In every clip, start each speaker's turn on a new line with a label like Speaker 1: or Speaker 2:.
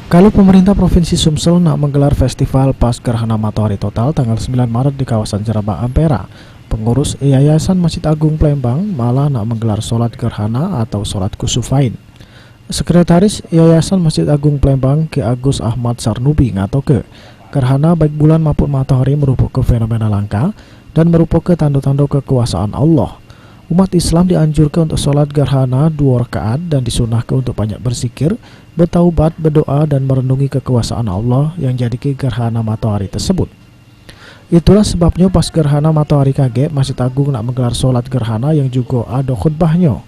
Speaker 1: Kalau pemerintah Provinsi Sumsel nak menggelar festival pas gerhana matahari total tanggal 9 Maret di kawasan Jerebak Ampera, pengurus Yayasan Masjid Agung Plembang malah nak menggelar sholat gerhana atau sholat kusufain. Sekretaris Yayasan Masjid Agung Plembang Ki Agus Ahmad Sarnubi ngatoke, gerhana baik bulan maupun matahari merupakan fenomena langka dan merupakan tanda-tanda kekuasaan Allah. Umat Islam dianjurkan untuk sholat gerhana 2 rakaat dan disunahkan untuk banyak berzikir, bertaubat, berdoa, dan merenungi kekuasaan Allah yang jadi gerhana matahari tersebut. Itulah sebabnya pas gerhana matahari kaget, Masjid Agung nak menggelar sholat gerhana yang juga ada khutbahnya.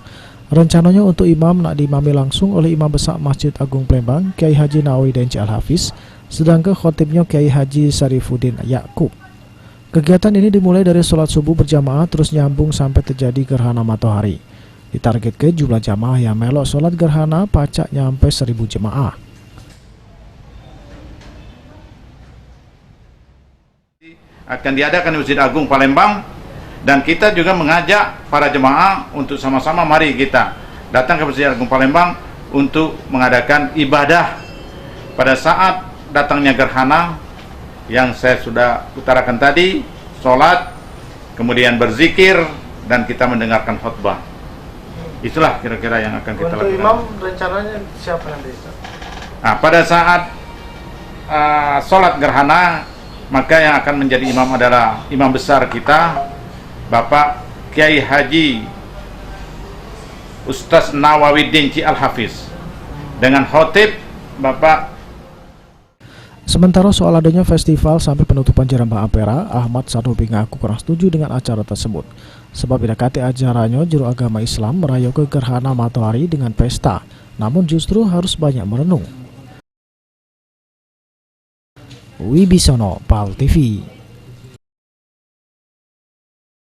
Speaker 1: Rencananya untuk imam nak diimami langsung oleh Imam Besar Masjid Agung Plembang, Kiai Haji Nawawi Denci Al-Hafiz, sedangkan khotibnya Kiai Haji Sarifuddin Yakub. Kegiatan ini dimulai dari sholat subuh berjamaah terus nyambung sampai terjadi gerhana matahari. Ditargetkan jumlah jamaah yang melok sholat gerhana pacak nyampe 1000 jemaah.
Speaker 2: Akan diadakan di Masjid Agung Palembang, dan kita juga mengajak para jemaah untuk sama-sama mari kita datang ke Masjid Agung Palembang untuk mengadakan ibadah pada saat datangnya gerhana yang saya sudah utarakan tadi, sholat, kemudian berzikir, dan kita mendengarkan khutbah. Itulah kira-kira yang akan kita lakukan.
Speaker 3: Untuk imam rencananya siapa nanti?
Speaker 2: Nah, pada saat sholat gerhana, maka yang akan menjadi imam adalah imam besar kita, Bapak Kiai Haji Ustaz Nawawi Denci Al-Hafiz, dengan khotib Bapak.
Speaker 1: Sementara soal adanya festival sampai penutupan Jerebak Ampera, Ahmad Sarnubi ngaku kurang setuju dengan acara tersebut. Sebab didekati ajarannya juru agama Islam merayakan gerhana matahari dengan pesta, namun justru harus banyak merenung. Wibisono, PAL TV.